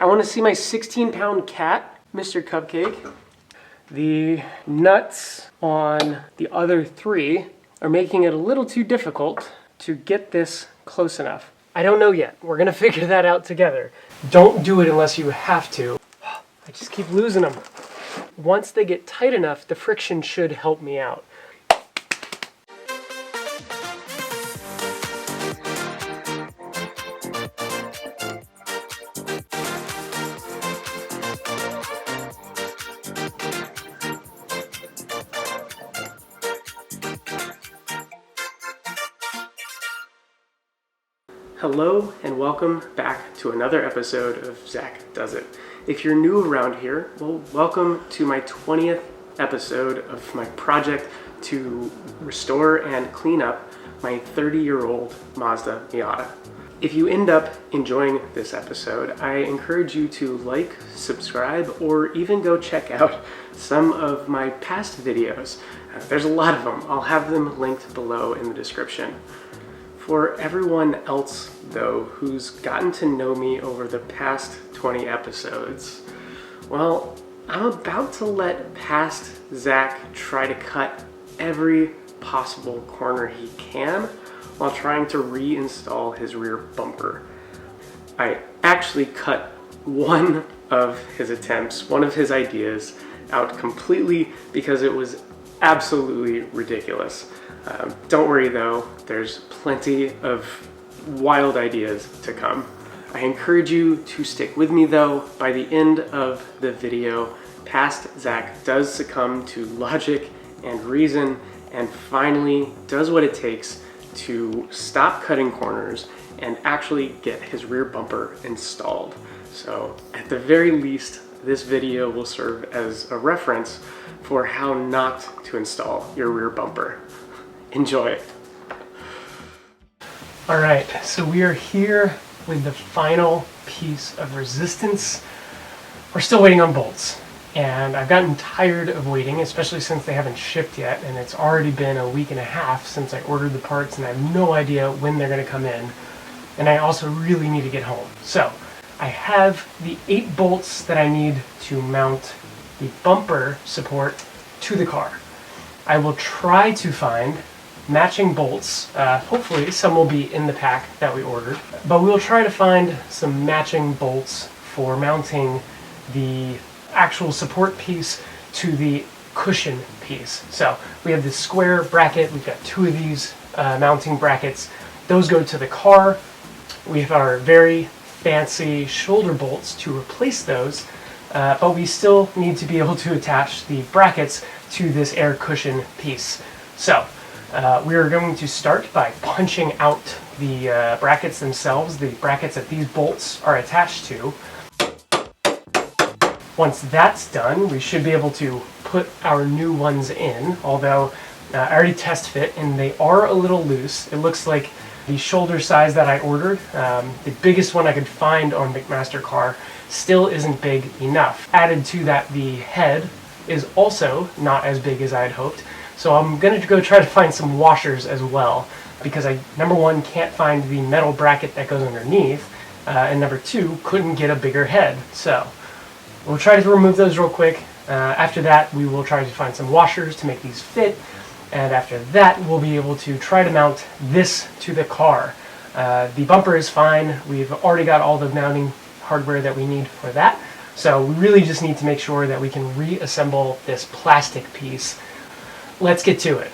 I want to see my 16-pound cat, Mr. Cupcake. The nuts on the other three are making it a little too difficult to get this close enough. I don't know yet. We're gonna figure that out together. Don't do it unless you have to. I just keep losing them. Once they get tight enough, the friction should help me out. Hello and welcome back to another episode of Zach Does It. If you're new around here, well, welcome to my 20th episode of my project to restore and clean up my 30-year-old Mazda Miata. If you end up enjoying this episode, I encourage you to like, subscribe, or even go check out some of my past videos. There's a lot of them. I'll have them linked below in the description. For everyone else, though, who's gotten to know me over the past 20 episodes, well, I'm about to let past Zach try to cut every possible corner he can while trying to reinstall his rear bumper. I actually cut one of his attempts, one of his ideas, out completely because it was absolutely ridiculous. Don't worry though, there's plenty of wild ideas to come. I encourage you to stick with me though. By the end of the video, past Zach does succumb to logic and reason and finally does what it takes to stop cutting corners and actually get his rear bumper installed. So at the very least, this video will serve as a reference for how not to install your rear bumper. Enjoy. All right, so we are here with the final piece of resistance. We're still waiting on bolts, and I've gotten tired of waiting, especially since they haven't shipped yet, and it's already been a week and a half since I ordered the parts, and I have no idea when they're gonna come in, and I also really need to get home. So I have the 8 bolts that I need to mount the bumper support to the car. I will try to find matching bolts. Hopefully some will be in the pack that we ordered, but we'll try to find some matching bolts for mounting the actual support piece to the cushion piece. So we have this square bracket, we've got 2 of these mounting brackets. Those go to the car. We have our very fancy shoulder bolts to replace those, but we still need to be able to attach the brackets to this air cushion piece. So we are going to start by punching out the brackets themselves, the brackets that these bolts are attached to. Once that's done, we should be able to put our new ones in, although I already test fit and they are a little loose. It looks like the shoulder size that I ordered, the biggest one I could find on McMaster-Carr, still isn't big enough. Added to that, the head is also not as big as I had hoped. So I'm going to go try to find some washers as well, because I, number one, can't find the metal bracket that goes underneath, and number two, couldn't get a bigger head. So we'll try to remove those real quick. After that, we will try to find some washers to make these fit, and after that, we'll be able to try to mount this to the car. The bumper is fine. We've already got all the mounting hardware that we need for that. So we really just need to make sure that we can reassemble this plastic piece. Let's get to it.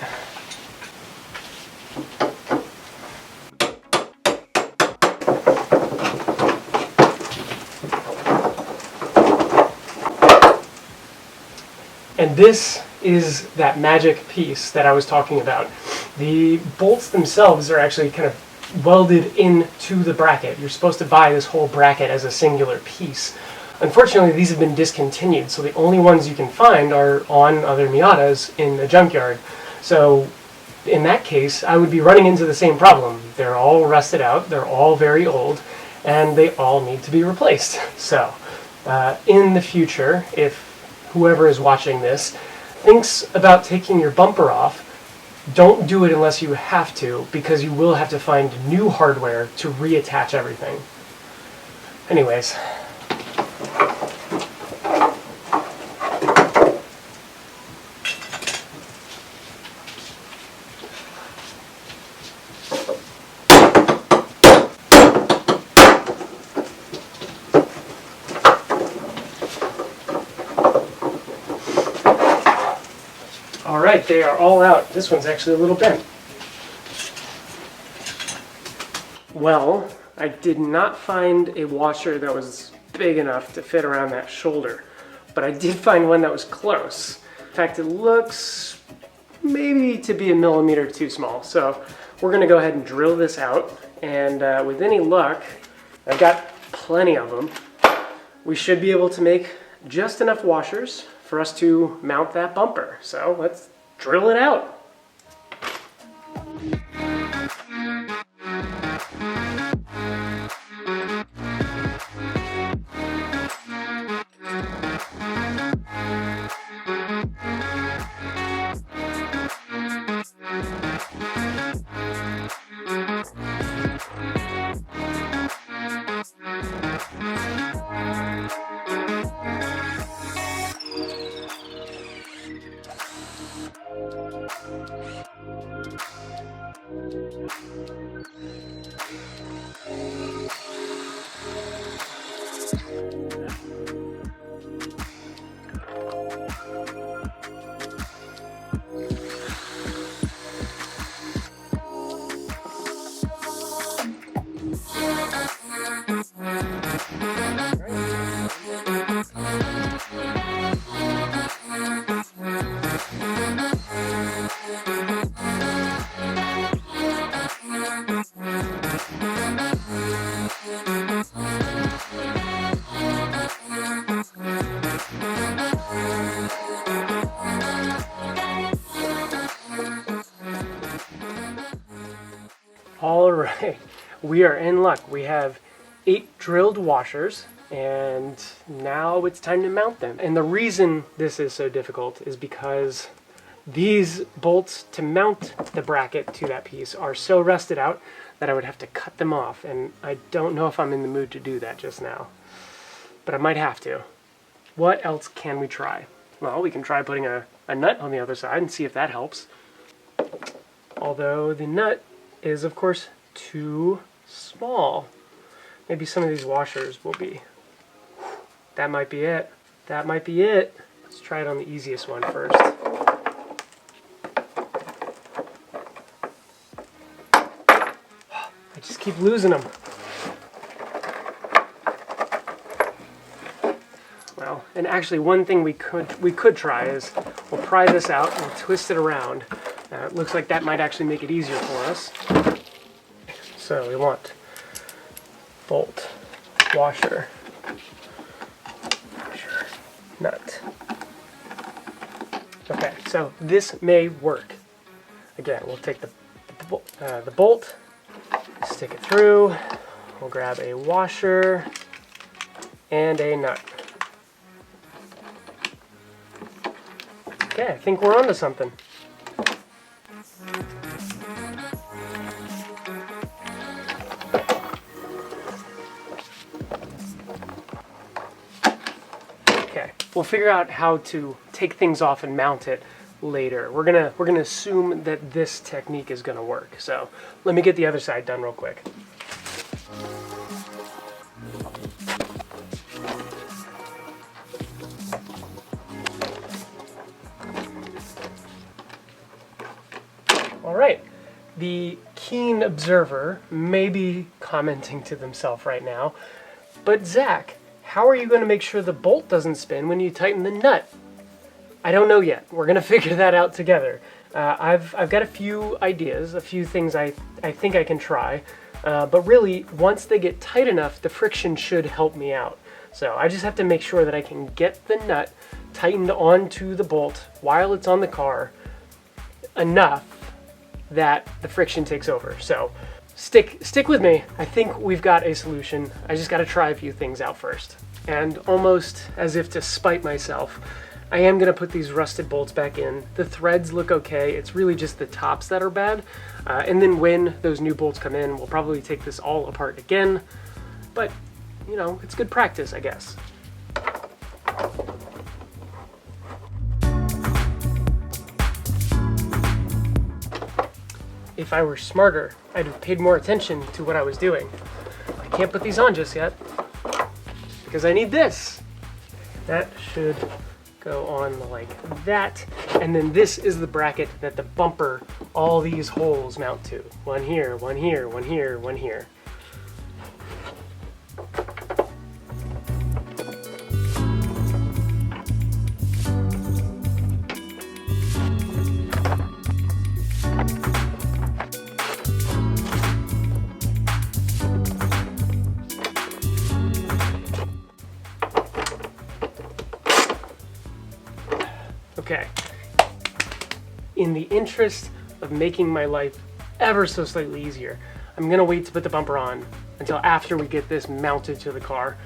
And this is that magic piece that I was talking about. The bolts themselves are actually kind of welded into the bracket. You're supposed to buy this whole bracket as a singular piece. Unfortunately, these have been discontinued, so the only ones you can find are on other Miatas in the junkyard. So in that case, I would be running into the same problem. They're all rusted out, they're all very old, and they all need to be replaced. So in the future, if whoever is watching this thinks about taking your bumper off, don't do it unless you have to, because you will have to find new hardware to reattach everything. Anyways, right, they are all out. This one's actually a little bent. Well, I did not find a washer that was big enough to fit around that shoulder, but I did find one that was close. In fact, it looks maybe to be a millimeter too small. So we're gonna go ahead and drill this out, and with any luck, I've got plenty of them. We should be able to make just enough washers for us to mount that bumper. So let's drill it out. All right, we are in luck. We have 8 drilled washers, and now it's time to mount them. And the reason this is so difficult is because these bolts to mount the bracket to that piece are so rusted out that I would have to cut them off, and I don't know if I'm in the mood to do that just now, but I might have to. What else can we try? Well, we can try putting a nut on the other side and see if that helps. Although the nut is, of course, too small. Maybe some of these washers will be. That might be it. That might be it. Let's try it on the easiest one first. I just keep losing them. Well, and actually one thing we could try is we'll pry this out, we'll twist it around. It looks like that might actually make it easier for us. So we want bolt, washer, nut. Okay, so this may work. Again, we'll take the bolt, stick it through, we'll grab a washer and a nut. Okay, I think we're onto something. Okay, we'll figure out how to take things off and mount it later. We're gonna assume that this technique is gonna work. So let me get the other side done real quick. All right, the keen observer may be commenting to themselves right now, but Zach, how are you going to make sure the bolt doesn't spin when you tighten the nut? I don't know yet. We're going to figure that out together. I've got a few ideas, a few things I think I can try, but really, once they get tight enough, the friction should help me out. So I just have to make sure that I can get the nut tightened onto the bolt while it's on the car enough that the friction takes over. So stick with me. I think we've got a solution. I just got to try a few things out first. And almost as if to spite myself, I am going to put these rusted bolts back in. The threads look okay. It's really just the tops that are bad. And then when those new bolts come in, we'll probably take this all apart again. But, you know, it's good practice, I guess. If I were smarter, I'd have paid more attention to what I was doing. I can't put these on just yet because I need this. That should go on like that. And then this is the bracket that the bumper, all these holes mount to. One here, one here, one here, one here. Okay. In the interest of making my life ever so slightly easier, I'm gonna wait to put the bumper on until after we get this mounted to the car.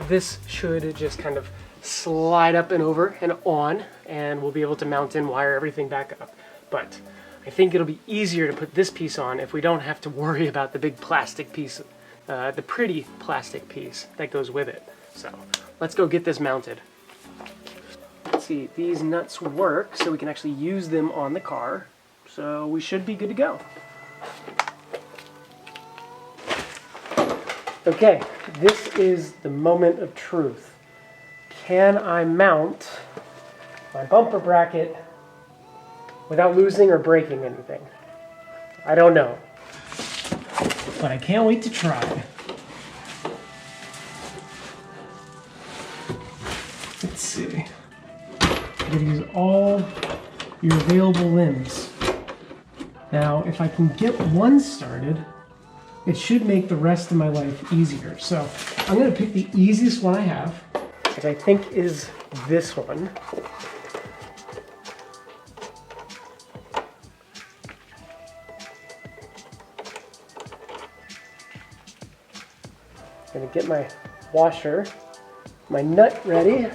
This should just kind of slide up and over and on, and we'll be able to mount and wire everything back up. But I think it'll be easier to put this piece on if we don't have to worry about the big plastic piece, the pretty plastic piece that goes with it. So let's go get this mounted. Let's see, these nuts work, so we can actually use them on the car. So we should be good to go. Okay, this is the moment of truth. Can I mount my bumper bracket without losing or breaking anything? I don't know, but I can't wait to try. Let's see. I'm going to use all your available limbs. Now, if I can get one started, it should make the rest of my life easier. So I'm going to pick the easiest one I have, which I think is this one. I'm going to get my washer, my nut ready.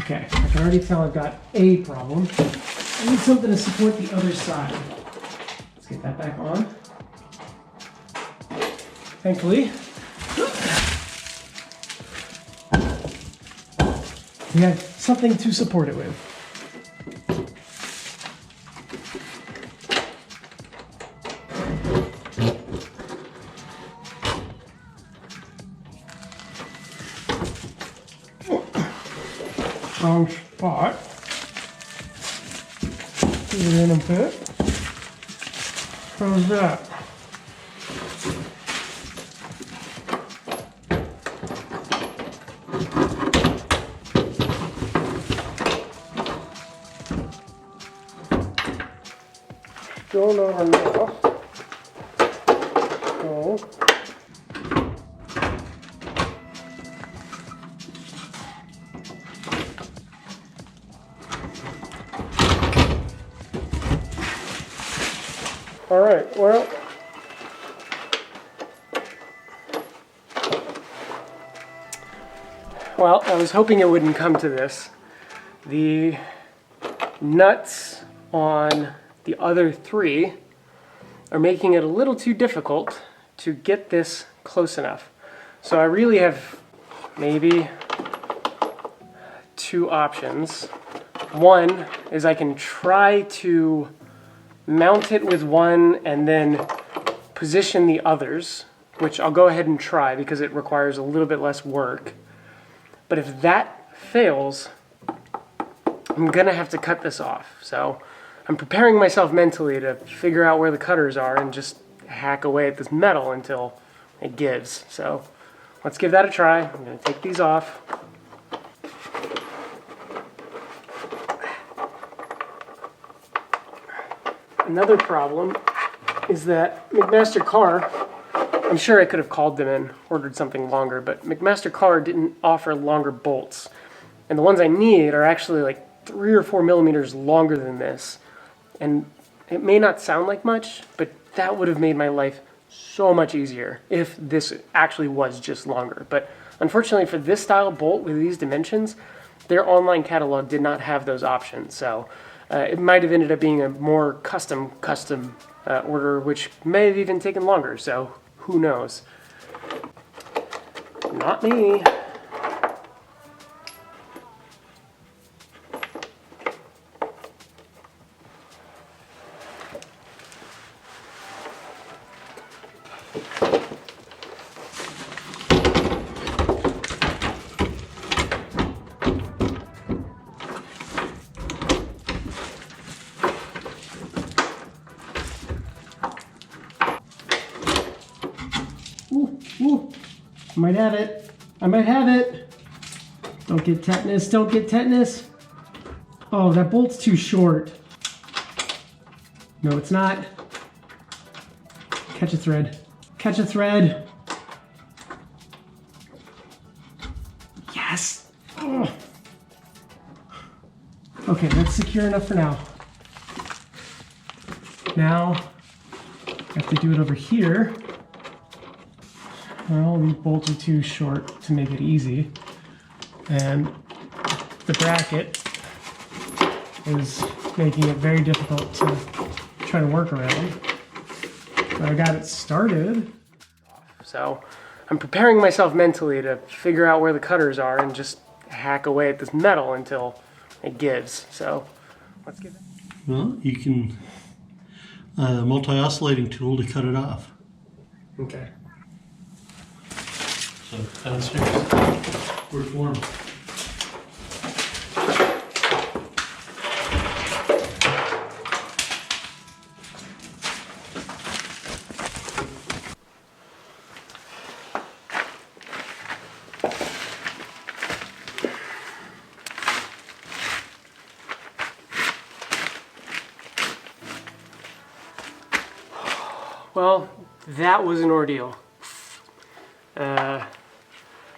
Okay, I can already tell I've got a problem. I need something to support the other side. Let's get that back on. Thankfully, we have something to support it with. Wrong spot. Put it in a bit. How's that? Still not enough. So. All right, well, I was hoping it wouldn't come to this. The nuts on the other three are making it a little too difficult to get this close enough. So I really have maybe two options. One is I can try to mount it with one and then position the others, which I'll go ahead and try because it requires a little bit less work. But if that fails, I'm gonna have to cut this off. So I'm preparing myself mentally to figure out where the cutters are and just hack away at this metal until it gives. So let's give that a try. I'm gonna take these off. Another problem is that McMaster Carr, I'm sure I could have called them and ordered something longer, but McMaster Carr didn't offer longer bolts. And the ones I need are actually like 3 or 4 millimeters longer than this. And it may not sound like much, but that would have made my life so much easier if this actually was just longer. But unfortunately for this style bolt with these dimensions, their online catalog did not have those options. So it might have ended up being a more custom order, which may have even taken longer, so who knows? Not me. I might have it. I might have it. Don't get tetanus. Don't get tetanus. Oh, that bolt's too short. No, it's not. Catch a thread. Catch a thread. Yes. Oh. Okay, that's secure enough for now. Now, I have to do it over here. Well, these bolts are too short to make it easy. And the bracket is making it very difficult to try to work around. But I got it started. So I'm preparing myself mentally to figure out where the cutters are and just hack away at this metal until it gives. So let's get it. Well, you can multi-oscillating tool to cut it off. Okay. So downstairs, where's warm? Well, that was an ordeal.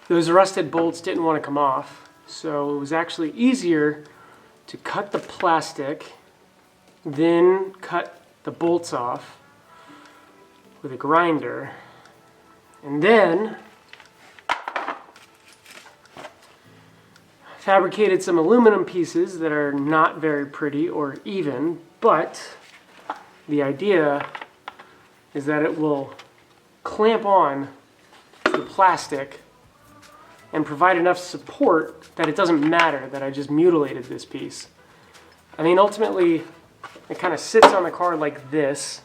Those rusted bolts didn't want to come off, so it was actually easier to cut the plastic, then cut the bolts off with a grinder, and then fabricated some aluminum pieces that are not very pretty or even, but the idea is that it will clamp on to the plastic and provide enough support that it doesn't matter that I just mutilated this piece. I mean, ultimately, it kind of sits on the car like this,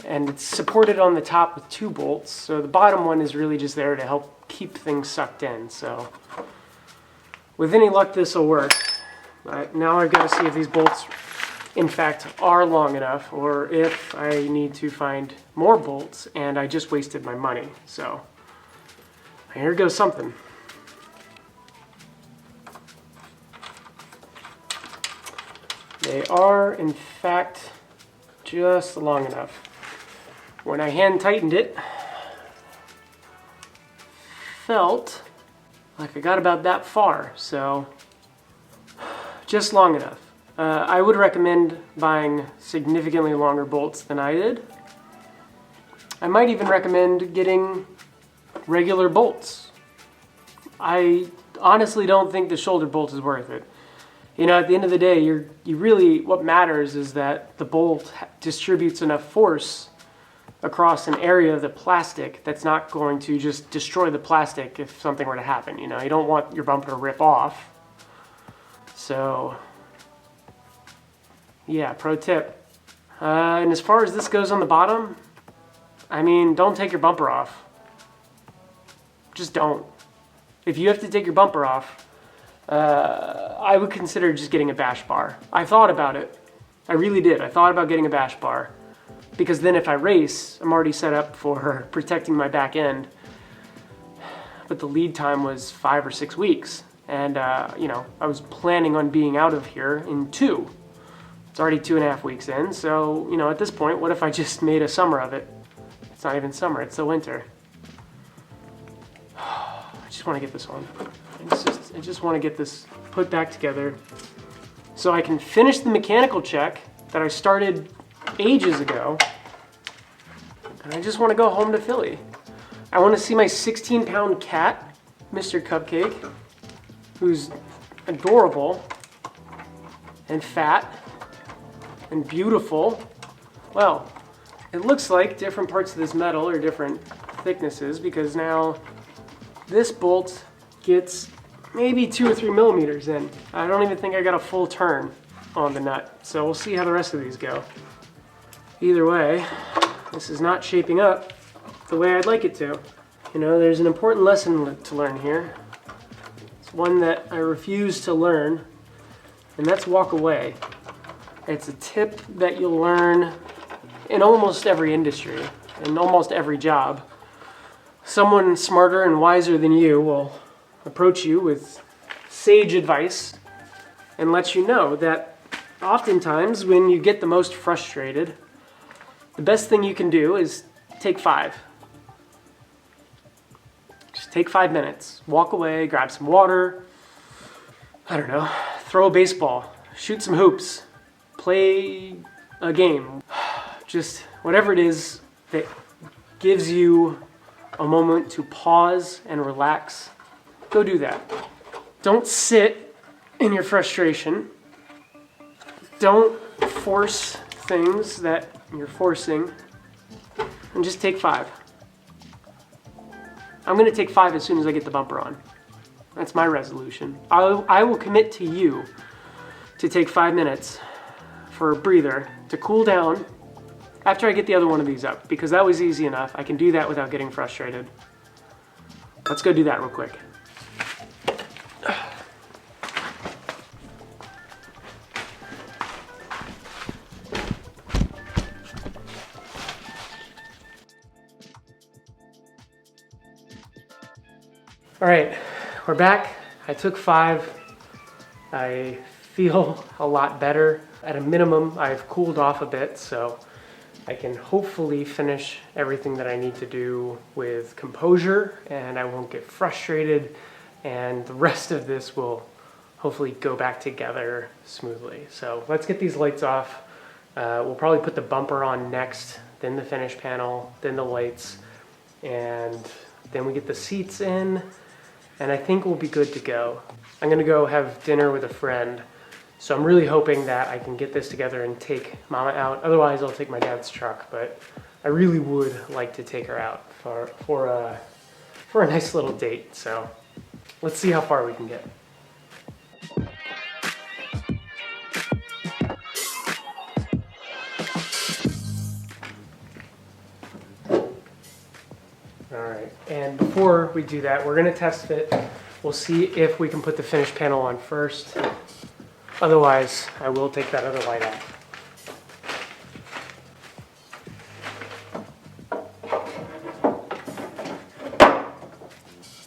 and it's supported on the top with 2 bolts, so the bottom one is really just there to help keep things sucked in. So with any luck, this will work. But now I've got to see if these bolts in fact are long enough, or if I need to find more bolts and I just wasted my money. So here goes something. They are in fact just long enough. When I hand tightened it, felt like I got about that far, so just long enough. I would recommend buying significantly longer bolts than I did. I might even recommend getting regular bolts. I honestly don't think the shoulder bolt is worth it. You know, at the end of the day, what matters is that the bolt distributes enough force across an area of the plastic that's not going to just destroy the plastic if something were to happen. You know, you don't want your bumper to rip off. So yeah, pro tip. And as far as this goes on the bottom, I mean, don't take your bumper off. Just don't. If you have to take your bumper off, I would consider just getting a bash bar. I thought about it. I really did. I thought about getting a bash bar, because then if I race, I'm already set up for protecting my back end. But the lead time was 5 or 6 weeks. And, you know, I was planning on being out of here in 2. It's already 2.5 weeks in, so, you know, at this point, what if I just made a summer of it? It's not even summer, it's the winter. I just want to get this on. I just want to get this put back together so I can finish the mechanical check that I started ages ago. And I just want to go home to Philly. I want to see my 16-pound cat, Mr. Cupcake, who's adorable and fat and beautiful. Well, it looks like different parts of this metal are different thicknesses, because now this bolt gets maybe 2 or 3 millimeters in. I don't even think I got a full turn on the nut, so we'll see how the rest of these go. Either way, this is not shaping up the way I'd like it to. You know, there's an important lesson to learn here. It's one that I refuse to learn, and that's walk away. It's a tip that you'll learn in almost every industry, in almost every job. someone smarter and wiser than you will approach you with sage advice and let you know that oftentimes when you get the most frustrated, the best thing you can do is take 5. Just take 5 minutes. Walk away, grab some water, I don't know, throw a baseball, shoot some hoops, play a game. Just whatever it is that gives you a moment to pause and relax, go do that. Don't sit in your frustration. Don't force things that you're forcing, and just take 5. I'm going to take 5 as soon as I get the bumper on. That's my resolution. I will commit to you to take 5 minutes for a breather to cool down after I get the other one of these up, because that was easy enough. I can do that without getting frustrated. Let's go do that real quick. All right, we're back. I took 5. I feel a lot better. At a minimum, I've cooled off a bit, so I can hopefully finish everything that I need to do with composure, and I won't get frustrated, and the rest of this will hopefully go back together smoothly. So let's get these lights off. We'll probably put the bumper on next, then the finish panel, then the lights, and then we get the seats in, and I think we'll be good to go. I'm gonna go have dinner with a friend, so I'm really hoping that I can get this together and take Mama out. Otherwise, I'll take my dad's truck, but I really would like to take her out for a nice little date. So let's see how far we can get. All right, and before we do that, we're gonna test fit. We'll see if we can put the finish panel on first. Otherwise, I will take that other light off.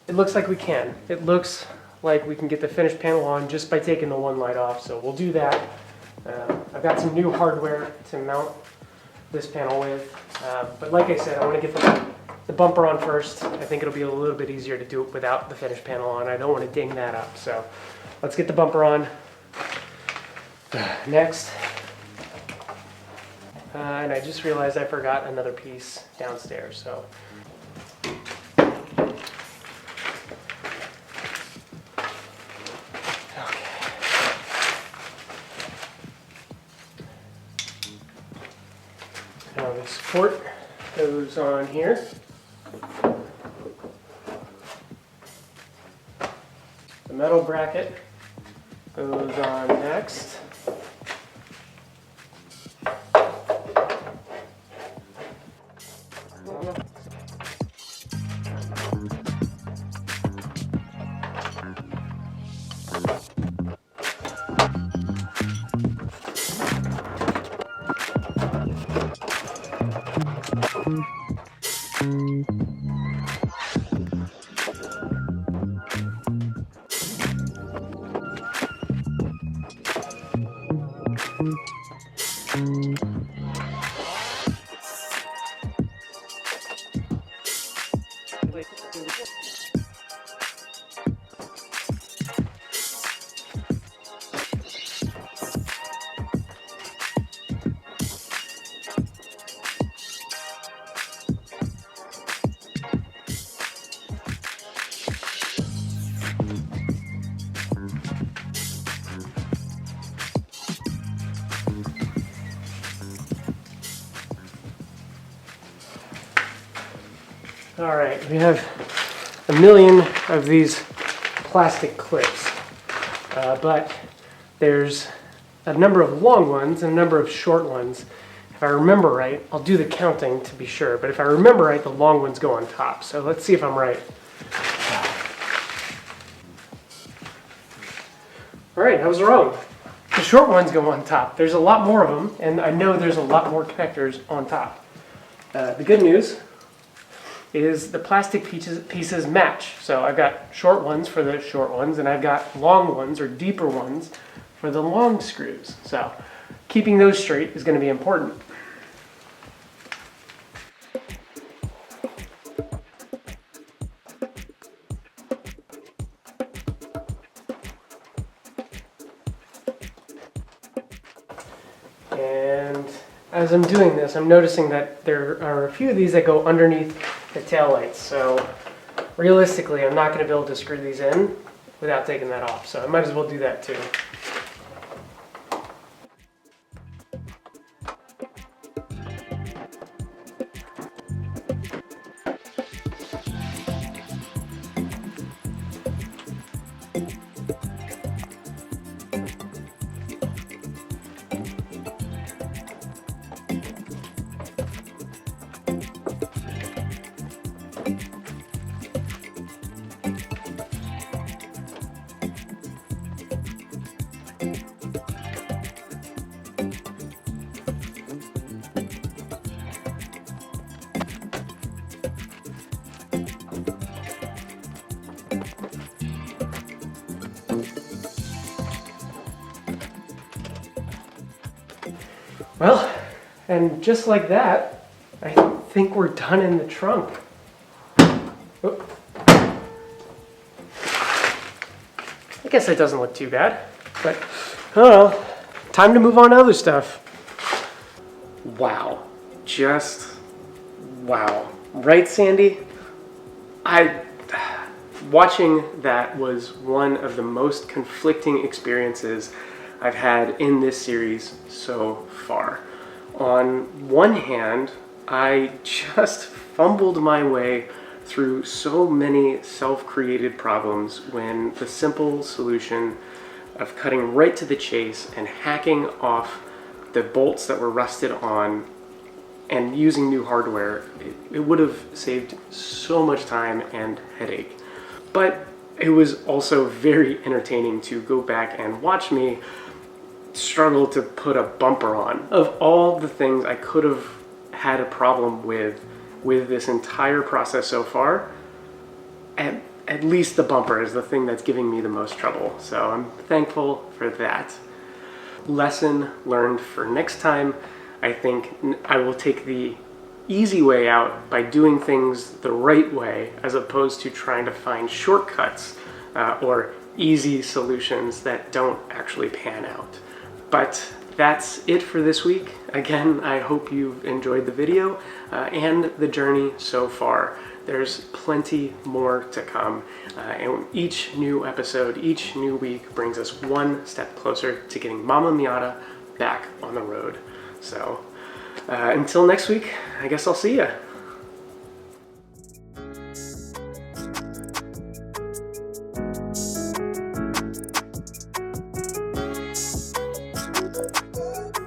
It looks like we can. It looks like we can get the finish panel on just by taking the one light off, so we'll do that. I've got some new hardware to mount this panel with, but like I said, I want to get the bumper on first. I think it'll be a little bit easier to do it without the finish panel on. I don't want to ding that up, so let's get the bumper on. Next, and I just realized I forgot another piece downstairs, so. Okay. Now the support goes on here. The metal bracket goes on next. All right, we have a million of these plastic clips, but there's a number of long ones and a number of short ones. If I remember right, I'll do the counting to be sure, but if I remember right, the long ones go on top. So let's see if I'm right. All right, I was wrong. The short ones go on top. There's a lot more of them, and I know there's a lot more connectors on top. The good news is the plastic pieces match. So I've got short ones for the short ones, and I've got long ones or deeper ones for the long screws. So keeping those straight is going to be important. And as I'm doing this, I'm noticing that there are a few of these that go underneath the taillights. So realistically, I'm not going to be able to screw these in without taking that off. So I might as well do that too. Well, and just like that, I think we're done in the trunk. Oh. I guess that doesn't look too bad, but oh well, time to move on to other stuff. Wow, just wow. Right, Sandy? Watching that was one of the most conflicting experiences I've had in this series so far. On one hand, I just fumbled my way through so many self-created problems when the simple solution of cutting right to the chase and hacking off the bolts that were rusted on and using new hardware, it would have saved so much time and headache. But it was also very entertaining to go back and watch me struggle to put a bumper on. Of all the things I could have had a problem with this entire process so far, at least the bumper is the thing that's giving me the most trouble. So I'm thankful for that. Lesson learned for next time. I think I will take the easy way out by doing things the right way, as opposed to trying to find shortcuts or easy solutions that don't actually pan out. But that's it for this week. Again, I hope you've enjoyed the video and the journey so far. There's plenty more to come, and each new episode, each new week brings us one step closer to getting Mama Miata back on the road. So until next week, I guess I'll see ya.